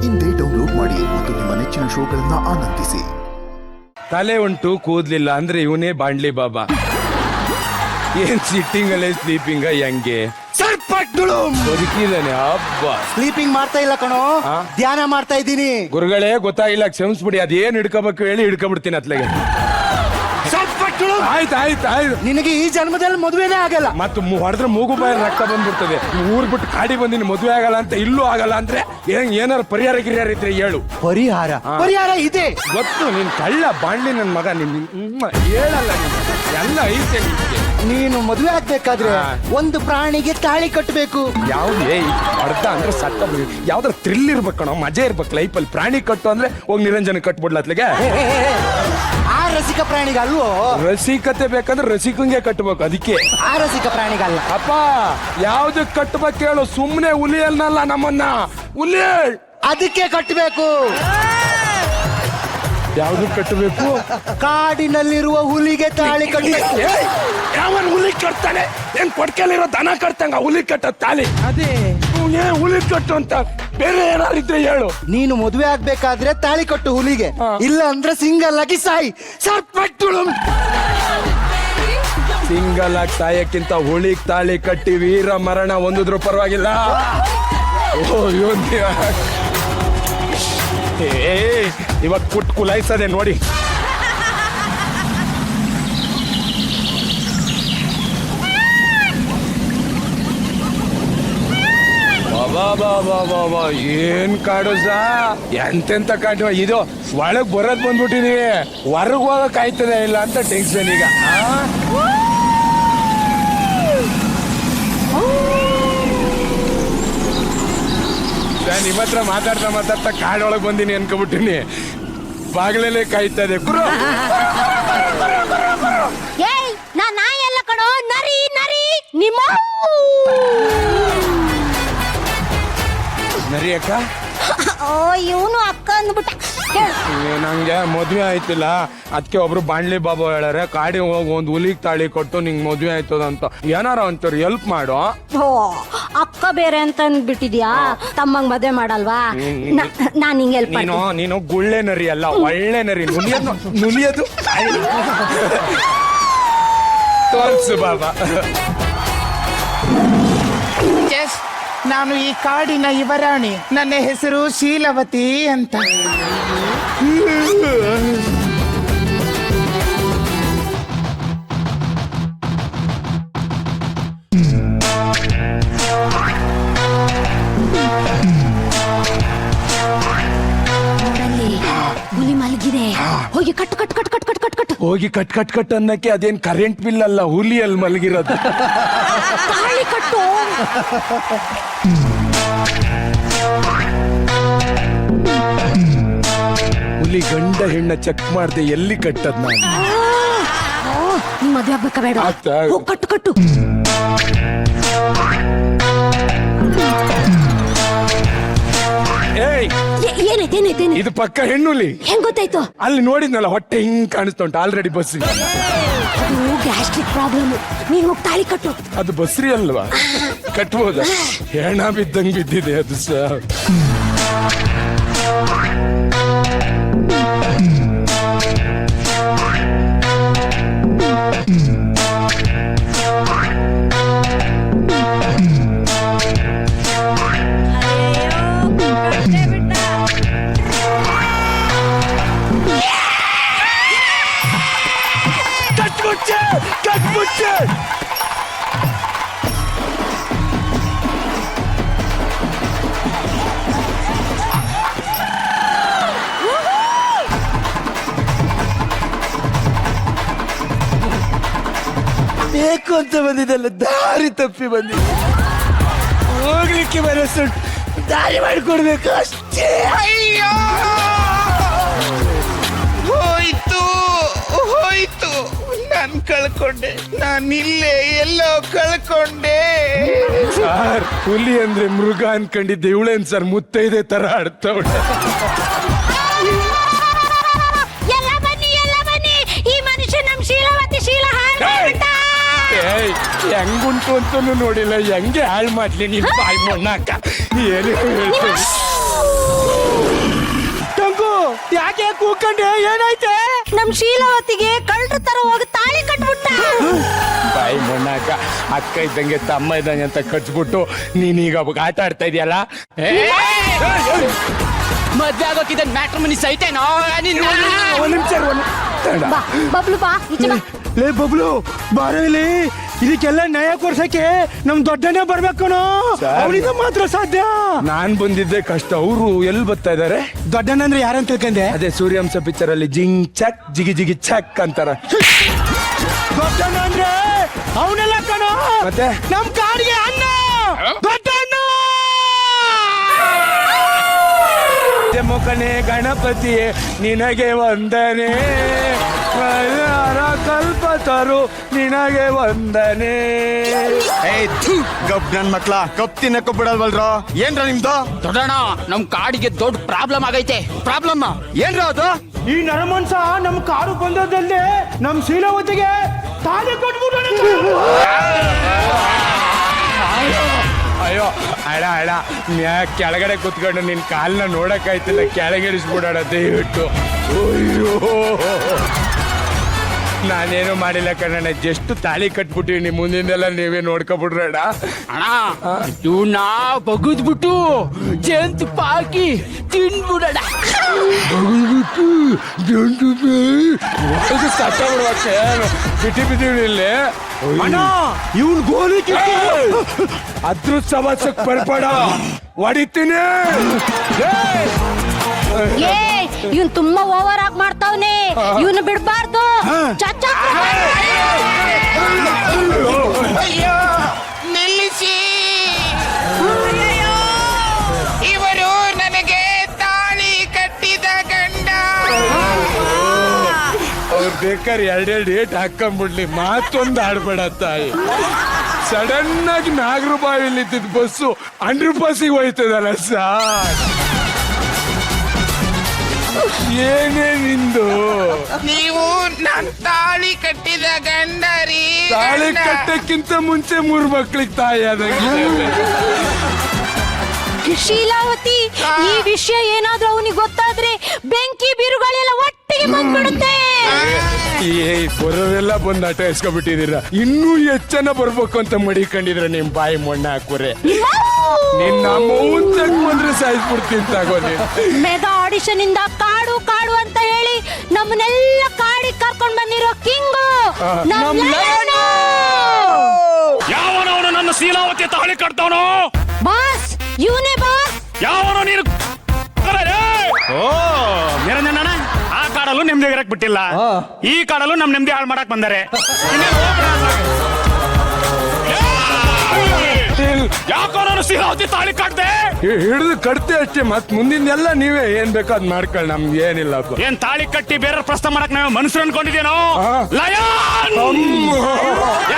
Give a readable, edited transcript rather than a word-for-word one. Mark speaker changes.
Speaker 1: ಇಂದೇ ಡೌನ್ಲೋಡ್ ಮಾಡಿ ಮತ್ತು ನಿಮ್ಮ ನೆಚ್ಚಿನ ಶೋಗಳನ್ನ ಆನಂದಿಸಿ.
Speaker 2: ತಲೆ ಉಂಟು ಕೂದ್ಲಿಲ್ಲ ಅಂದ್ರೆ ಇವನೇ ಬಾಂಡ್ಲಿ ಬಾಬಾ. ಏನ್ ಸಿಟ್ಟಿಂಗ್ ಅಲ್ಲೇ ಸ್ಲೀಪಿಂಗ್ ಹೆಂಗೆ ಬದುಕಿದಾನೆ ಹಬ್ಬ.
Speaker 3: ಸ್ಲೀಪಿಂಗ್ ಮಾಡ್ತಾ ಇಲ್ಲ ಕಣೋ, ಧ್ಯಾನ ಮಾಡ್ತಾ ಇದ್ದೀನಿ.
Speaker 2: ಗುರುಗಳೇ ಗೊತ್ತಾಗಿಲ್ಲ, ಕ್ಷಮಿಸ್ಬಿಡಿ. ಅದೇನ್ ಹಿಡ್ಕೋಬೇಕು ಹೇಳಿ ಹಿಡ್ಕೊಬಿಡ್ತೀನಿ ಅತ್ಲೆಗೆ. ಆಯ್ತು
Speaker 3: ನಿನಗೆ ಈ ಜನ್ಮದಲ್ಲಿ ಮದುವೆನೇ ಆಗಲ್ಲ.
Speaker 2: ಮತ್ತೆ ಹೊಡೆದ್ರೆ ಮೂಗು ಬಾಯಲ್ಲಿ ರಕ್ತ ಬಂದ್ಬಿಡ್ತದೆ. ಊರ್ ಬಿಟ್ಟು ಕಾಡಿ ಬಂದಿನಿ, ಮದುವೆ ಆಗಲ್ಲ ಅಂತ ಇಲ್ಲೂ ಆಗಲ್ಲ ಅಂದ್ರೆ ಏನಾರು ಪರಿಹಾರ ಗಿರಿಯಾರ ಇದ್ರೆ ಹೇಳು.
Speaker 3: ಪರಿಹಾರ ಇದೆ
Speaker 2: ಗೊತ್ತು. ನೀನ್ ಕಳ್ಳ ಬಾಂಡ್ಲಿ ನನ್ ಮಗ. ನಿನ್ ಹೇಳಲ್ಲ ನೀನು, ಎಲ್ಲ ಐತೆ ನಿನ್ಗೆ.
Speaker 3: ನೀನು ಮದುವೆ ಆಗ್ಬೇಕಾದ್ರೆ ಒಂದು ಪ್ರಾಣಿಗೆ ತಾಳಿ ಕಟ್ಟಬೇಕು.
Speaker 2: ಯಾವ್ದೇ ಅರ್ಧ ಅಂದ್ರೆ ಸತ್ತ ಯಾವ್ದಾರ ಥ್ರಿಲ್ ಇರ್ಬೇಕಣ, ಮಜಾ ಇರ್ಬೇಕು ಲೈಫಲ್ಲಿ. ಪ್ರಾಣಿ ಕಟ್ಟು ಅಂದ್ರೆ ಹೋಗಿ ನಿರಂಜನ ಕಟ್ಬಿಡ್ಲ ಅತ್ಲೆಗೆ.
Speaker 3: ಆ ರಸಿಕ ಪ್ರಾಣಿಗೆ ಅಲ್ವೋ?
Speaker 2: ರಸಿಕತೆ ಬೇಕಂದ್ರೆ ರಸಿಕಂಗೆ ಕಟ್ಬೇಕು. ಅದಕ್ಕೆ
Speaker 3: ಆ ರಸಿಕ ಪ್ರಾಣಿಗಲ್ಲ
Speaker 2: ಅಪ್ಪ. ಯಾವ್ದಕ್ ಕಟ್ಬೇಕು ಹೇಳು? ಸುಮ್ನೆ ಹುಲಿಯಲ್ನಲ್ಲ ನಮ್ಮನ್ನ, ಹುಲಿ
Speaker 3: ಅದಕ್ಕೆ ಕಟ್ಟಬೇಕು.
Speaker 2: ಯಾವ್ದು ಕಟ್ಟಬೇಕು?
Speaker 3: ಕಾಡಿನಲ್ಲಿರುವ ಹುಲಿಗೆ ತಾಳಿ ಕಟ್ಟಬೇಕು.
Speaker 2: ಯಾವನ್ ಹುಲಿ ಕಟ್ತಾನೆ? ಏನ್ ಕೊಡ್ಕೆಲಿರೋ ದನ ಕಟ್ತಂಗ ಹುಲಿ ಕಟ್ಟ ತಾಳಿ? ಅದೇ ಏನ್ ಹುಲಿ ಕಟ್ಟು ಅಂತ ಬೇರೆ ಏನಾರಿದ್ರೆ ಹೇಳು.
Speaker 3: ನೀನು ಮದುವೆ ಆಗ್ಬೇಕಾದ್ರೆ ತಾಳಿ ಕಟ್ಟು ಹುಲಿಗೆ, ಇಲ್ಲ ಅಂದ್ರೆ ಸಿಂಗಲ್ ಆಗಿ ಸಾಯಿ.
Speaker 2: ಸಿಂಗಲ್ ಆಗಿ ಸಾಯಕ್ಕಿಂತ ಹುಲಿಗ್ ತಾಳಿ ಕಟ್ಟಿ ವೀರ ಮರಣ ಹೊಂದಿದ್ರು ಪರವಾಗಿಲ್ಲ. ಇವಾಗ ಕುಟ್ ಕುಲಾಯಿಸದೆ ನೋಡಿ. ಬಾಬಾ ಏನ್ ಕಾಡು ಸಾ, ಎಂತೆಂತ ಕಾಡು ಇದು. ಒಳಗ್ ಬರೋದ್ ಬಂದ್ಬಿಟ್ಟಿದೀವಿ, ಹೊರಗ್ ಹೋಗಕ್ ಆಯ್ತದೆ ಇಲ್ಲ ಅಂತ ಟೆನ್ಷನ್ ಈಗ. ನಿಮ್ಮ ಹತ್ರ ಮಾತಾಡ್ತಾ ಕಾಡೊಳಗ್ ಬಂದಿನಿ ಅನ್ಕೊಬಿಟ್ಟಿನಿ. ಬಾಗ್ಲಲ್ಲೇ ಕಾಯ್ತದೆ.
Speaker 4: ನಾ ನಾಯಿ ಎಲ್ಲ ಕಣೋ, ನರಿ ನರಿ. ನಿಮ್ಮ
Speaker 2: ನರಿ ಅಕ್ಕ?
Speaker 4: ಓ ಇವನು ಅಕ್ಕ ಅಂದ್ಬಿಟ್ಟ.
Speaker 2: ನಂಗೆ ಮದ್ವೆ ಆಯ್ತಿಲ್ಲ, ಅದಕ್ಕೆ ಒಬ್ರು ಬಾಂಡ್ಲಿ ಬಾಬಾ ಹೇಳಾರೆ ಕಾಡಿ ಹೋಗಿ ಒಂದ್ ಹುಲಿಗ್ ತಾಳಿ ಕೊಟ್ಟು ನಿಂಗ್ ಮದ್ವೆ ಆಯ್ತದಂತ. ಏನಾರ ಒಂಚೂರು ಹೆಲ್ಪ್ ಮಾಡು.
Speaker 4: ಓ ಅಕ್ಕ ಬೇರೆ ಅಂತ ಅಂದ್ಬಿಟ್ಟಿದ್ಯಾ? ತಮ್ಮಂಗ್ ಮದ್ವೆ ಮಾಡಲ್ವಾ? ನಾನ್ ಹಿಂಗ್ ಹೆಲ್ಪ್
Speaker 2: ನೀನು ಗುಳ್ಳೆ ನರಿ ಅಲ್ಲ, ಒಳ್ಳೆ ನರಿ. ನುಲಿಯೋದು ತೋರ್ಸು ಬಾಬಾ.
Speaker 5: ನಾನು ಈ ಕಾಡಿನ ಯುವರಾಣಿ. ನನ್ನ ಹೆಸರು ಶೀಲವತಿ ಅಂತ.
Speaker 4: ಹುಲಿ ಮಲಗಿದೆ, ಹೋಗಿ ಕಟ್ಟು ಕಟ್ಟು ಕಟ್ಟು ಕಟ್ಟು ಕಟ್ಟು ಕಟ್ಟು ಕಟ್ಟು.
Speaker 2: ಹೋಗಿ ಕಟ್ ಅನ್ನಕ್ಕೆ ಅದೇನ್ ಕರೆಂಟ್ ಬಿಲ್ ಅಲ್ಲ, ಹುಲಿಯಲ್ಲಿ ಮಲಗಿರೋದು.
Speaker 4: ತಾಳಿ ಕಟ್ಟು.
Speaker 2: ಹುಲಿ ಗಂಡ ಹೆಣ್ಣ ಚೆಕ್ ಮಾಡ್ದೆ ಎಲ್ಲಿ ಕಟ್ಟದ್ ನಾನು.
Speaker 4: ನಿಮ್ ಮದ್ವೆ ಆಗ್ಬೇಕಾ ಬೇಡ? ಹೋಗ್ ಕಟ್ಟು ಕಟ್ಟು. ಏನಾಯ್ತು?
Speaker 2: ಇದು ಪಕ್ಕ ಹೆಣ್ಣುಲಿ.
Speaker 4: ಹೆಂಗ್ ಗೊತ್ತಾಯ್ತು?
Speaker 2: ಅಲ್ಲಿ ನೋಡಿದ್ನಲ್ಲ, ಹೊಟ್ಟೆ ಹಿಂಗ್ ಕಾಣಿಸ್ತುಂಟು ಆಲ್ರೆಡಿ ಬಸ್ರಿ.
Speaker 4: ಅದು ಗ್ಯಾಸ್ಟ್ರಿಕ್ ಪ್ರಾಬ್ಲಮ್. ನೀನ್ ಹೋಗಿ ತಾಳಿ ಕಟ್ಟು.
Speaker 2: ಅದು ಬಸ್ರಿ ಅಲ್ವಾ? ಕಟ್ಬೋದ? ಹೆಣ ಬಿದ್ದಂಗ್ ಬಿದ್ದಿದೆ ಅದು ಸಹ.
Speaker 3: ಬೇಕು ಅಂತ ಬಂದಿದ್ದಲ್ಲ, ದಾರಿ ತಪ್ಪಿ ಬಂದಿದ್ದ. ಹೋಗ್ಲಿಕ್ಕೆ ಮನಸ್ಸು, ದಾರಿ ಮಾಡಿಕೊಡ್ಬೇಕು ಅಷ್ಟೇ.
Speaker 5: ಅಯ್ಯೋ ಹೋಯ್ತು ಹೋಯ್ತು, ನಾನ್ ಕಳ್ಕೊಂಡೆ. ನಾನಿಲ್ಲೇ ಎಲ್ಲೋ ಕಳ್ಕೊಂಡೆ.
Speaker 2: ಸರ್, ಹುಲಿ ಅಂದ್ರೆ ಮೃಗ ಅನ್ಕೊಂಡಿದ್ದೆ, ಇವಳೇನ್ ಸರ್ ಮುತ್ತೈದೆ ತರ ಆಡ್ತವಳ.
Speaker 4: ಎಲ್ಲ ಬನ್ನಿ, ಈ ಮನುಷ್ಯ ನಮ್ ಶೀಲವತಿ ಶೀಲ ಹಾಳು.
Speaker 2: ಹೆಂಗುಂಟು ಅಂತೂ ನೋಡಿಲ್ಲ, ಹೆಂಗೆ ಹಾಳು ಮಾಡ್ಲಿ ನೀನ್ ಬಾಯ್ ಮೊಣ್ಣಾಕ. ಏನು ಹೇಳ್ತೀನಿ.
Speaker 3: ಏನಾಯ್ತೆ?
Speaker 4: ನಮ್ ಶೀಲಾವತಿಗೆ ಕಳ್ಳರ ತರ ಹೋಗಿ ತಾಳಿ ಕಟ್ಬಿಟ್ಟ.
Speaker 2: ಬಾಯಿ ಮೊಣ್ಣಾಕ ಅಕ್ಕ ಇದ್ದಂಗೆ ತಮ್ಮ ಇದ್ದಂಗೆ ಅಂತ ಕಚ್ಬಿಟ್ಟು ನೀನೀಗ ಆಟ ಆಡ್ತಾ ಇದೆಯಲ್ಲ.
Speaker 6: ಮದ್ವೆ ಆಗೋಕಿದ್ದ ಮ್ಯಾಟ್ರಿಮನಿ ಸೈಟೇನೋ
Speaker 2: ಒಂದ್ ನಿಮಿಷ
Speaker 4: ಬಾ ಬಬ್ಲು ಬಾ ಈಚೆ ಬಾ.
Speaker 3: ಲೇ ಬಬ್ಲು ಬಾರೋ ಇಲ್ಲಿ. ಇದಕ್ಕೆಲ್ಲ ನ್ಯಾಯ ಕೊಡ್ಸಕ್ಕೆ ನಮ್ ದೊಡ್ಡನೇ ಬರ್ಬೇಕಣೋ.
Speaker 2: ಸರ್.
Speaker 3: ಅವನಿಂದ ಮಾತ್ರ ಸಾಧ್ಯ.
Speaker 2: ನಾನ್ ಬಂದಿದ್ದೆ ಕಷ್ಟ. ಅವರು ಎಲ್ಲಿ ಬರ್ತಾ ಇದಾರೆ?
Speaker 3: ದೊಡ್ಡಣ್ಣ ಅಂದ್ರೆ ಯಾರಂತ ತಿಳ್ಕೊಂಡೆ?
Speaker 2: ಅದೇ ಸೂರ್ಯಾಂಶ ಪಿಕ್ಚರ್ ಅಲ್ಲಿ ಜಿಂಗ್ ಚಕ್ ಜಿಗಿ ಜಿಗಿ ಚಕ್ ಅಂತಾರ.
Speaker 3: ದೊಡ್ಡಣ್ಣ ಅಂದ್ರೆ ಅವನೆಲ್ಲ ಕಣೋ.
Speaker 2: ಮತ್ತೆ?
Speaker 3: ನಮ್ ಕಾಡಿಗೆ ಅಣ್ಣ ದೊಡ್ಡಣ್ಣ.
Speaker 2: ಮುಖನೇ ಗಣಪತಿಯೇ ನಿನಗೆ ವಂದನೆ, ಕಲ್ಪತರು ನಿನಗೆ ವಂದನೆ.
Speaker 3: ಗಬ್ ನನ್ ಮಕ್ಳ ಕಪ್ ತಿನ್ನಕ್ ಬಿಡಲ್ವಲ್ರೋ. ಏನ್ರ ನಿಮ್ದು?
Speaker 6: ದೊಡ್ಡಣ್ಣ ನಮ್ ಕಾಡಿಗೆ ದೊಡ್ಡ ಪ್ರಾಬ್ಲಮ್ ಆಗೈತೆ.
Speaker 3: ಪ್ರಾಬ್ಲಮ್ ಏನ್ರ ಅದು? ಈ ನರಮನ್ಸ ನಮ್ ಕಾಡು ಬಂದದಲ್ಲಿ ನಮ್ ಶೀಲಾವತಿಗೆ ತಾಳಿ ಕೊಟ್ಬಿಟ್ಟು.
Speaker 2: ಅಯ್ಯೋ ಅಳ ಅಳ ಕೆಳಗಡೆ ಕುತ್ಕೊಂಡು ನಿನ್ ಕಾಲ್ನ ನೋಡಕ್ ಆಯ್ತಿಲ್ಲ, ಕೆಳಗೆ ಇಳಿಸ್ಬಿಡೋಣ ದಯವಿಟ್ಟು. ಅಯ್ಯೋ ನಾನೇನು ಮಾಡಿಲ್ಲ ಕಣ್ಣ, ಜಸ್ಟ್ ತಾಳಿ ಕಟ್ಬಿಟ್ಟಿನಿ. ಮುಂದಿಂದೆಲ್ಲ ನೀವೇ ನೋಡ್ಕೊಬಿಡ್ರಣ.
Speaker 6: ಅಣ್ಣ ಇವನ್ನ ಬಗುದ್ಬಿಟ್ಟು ಜೇನುತುಪ್ಪ ಹಾಕಿ ತಿನ್ಬಿಡಣ.
Speaker 2: ಸತ್ತ ಬಿಡುವಕ್ಕೆ ಬಿಟ್ಟಿ ಬಿದ್ದೀವಿ ಇಲ್ಲಿ.
Speaker 3: ಅಣ್ಣ ಇವ್ನ್ ಗೋಲಿ
Speaker 2: ಅದ್ರ ಸವಾಸಕ್ ಬರ್ಬೇಡ, ಹೊಡಿತೀನಿ.
Speaker 4: ಏ ಇವನ್ ತುಂಬಾ ಓವರ್ ಆಗಿ ಮಾಡ್ತಾವ್ನೆ, ಇವನು ಬಿಡ್ಬಾರ್ದು. ಚಚ್ಚ
Speaker 5: ಅಯ್ಯೋ ನಿಲ್ಲಿಸಿ. ಇವರು ನನಗೆ ತಾಳಿ ಕಟ್ಟಿದ ಗಂಡ.
Speaker 2: ಅವ್ರು ಬೇಕಾದ್ರೆ ಎರಡೆರಡು ಏಟ್ ಹಾಕೊಂಡ್ಬಿಡ್ಲಿ, ಮಾತೊಂದು ಆಡ್ಬೇಡ ತಾಯಿ. ಸಡನ್ ಆಗಿ ನಾಗರಬಾವಿಲಿ ಇದ್ದಿದ್ ಬಸ್ಸು ಅಂಡರ್ ಪಾಸಿಗೆ ಹೋಯ್ತದಲ್ಲ ಸಾರ್. ಏನೇ ನಿಂದು?
Speaker 5: ನೀವು ನನ್ ತಾಳಿ ಕಟ್ಟಿದ ಗಂಡರಿ.
Speaker 2: ತಾಳಿ ಕಟ್ಟಕ್ಕಿಂತ ಮುಂಚೆ 3 ಮಕ್ಳಿಗೆ ತಾಯಿ ಆದಂಗೆ.
Speaker 4: ಶೀಲಾವತಿ, ಈ ವಿಷಯ ಏನಾದ್ರೂ ಅವನಿಗೆ ಗೊತ್ತಾದ್ರೆ ಬೆಂಕಿ ಬಿರುಗಳೆಲ್ಲ ಒಟ್ಟಿಗೆ ಬಂದ್ಬಿಡುತ್ತೆ.
Speaker 2: ಬರೋರೆಲ್ಲ ಬಂದು ಆಟ ಇಸ್ಕೊಬಿಟ್ಟಿದ್ದೀರ, ಇನ್ನೂ ಹೆಚ್ಚನ ಬರ್ಬೇಕು ಅಂತ ಮಡಿಕೊಂಡಿದ್ರ ನಿಮ್ ಬಾಯಿ ಮೊಣ್ಣ ಹಾಕುರೆ. ನಿನ್ನ ಮೌಂತಕ್ ಬಂದ್ರೆ ಸಾಯಿಸ್ಬಿಡ್ತೀನಿ ತಗೋ ನೀನು.
Speaker 4: ಮೆಗಾ ಆಡಿಷನ್ ಇಂದ ಕಾಡು ಕಾಡು ಅಂತ ಹೇಳಿ ನಮ್ಮನ್ನೆಲ್ಲ ಕಾಡಿಗೆ ಕರ್ಕೊಂಡ್ ಬಂದಿರೋ ಕಿಂಗು ನಮ್ ಲಯನು.
Speaker 7: ಯಾವನವನು ನನ್ನ ಶೀಲಾವತಿ ತಾಳಿ ಕಟ್ತಾವನೋ?
Speaker 4: ಬಾಸ್ ಇವನೇ ಬಾಸ್.
Speaker 7: ಯಾವನೋ ನೀನು? ಓ ನಿರಂಜನ, ಆ ಕಾಡಲ್ಲೂ ನೆಮ್ಮದಿ ಇರಕ್ ಬಿಟ್ಟಿಲ್ಲ, ಈ ಕಾಡಲ್ಲೂ ನಮ್ ನೆಮ್ಮದಿ ಹಾಳು ಮಾಡಕ್ ಬಂದಾರೆ. ಯಾಕೋ ನಾನು ಶೀಲಾವತಿ ತಾಳಿ ಕಟ್ದೆ?
Speaker 2: ಹಿಡಿದು ಕಟ್ತೆ ಅಷ್ಟೇ, ಮತ್ ಮುಂದಿನ ನೀವೇ ಏನ್ ಬೇಕಾದ್ ಮಾಡ್ಕೊಳ್ಳಿ, ನಮ್ಗೆ ಏನಿಲ್ಲ.
Speaker 7: ಏನ್ ತಾಳಿ ಕಟ್ಟಿ ಬೇರೆ ಪ್ರಶ್ನೆ ಮಾಡಕ್ ನಾವು ಮನುಷ್ಯರು ಅನ್ಕೊಂಡಿದ್ದೇನೋ? ಲಯನ್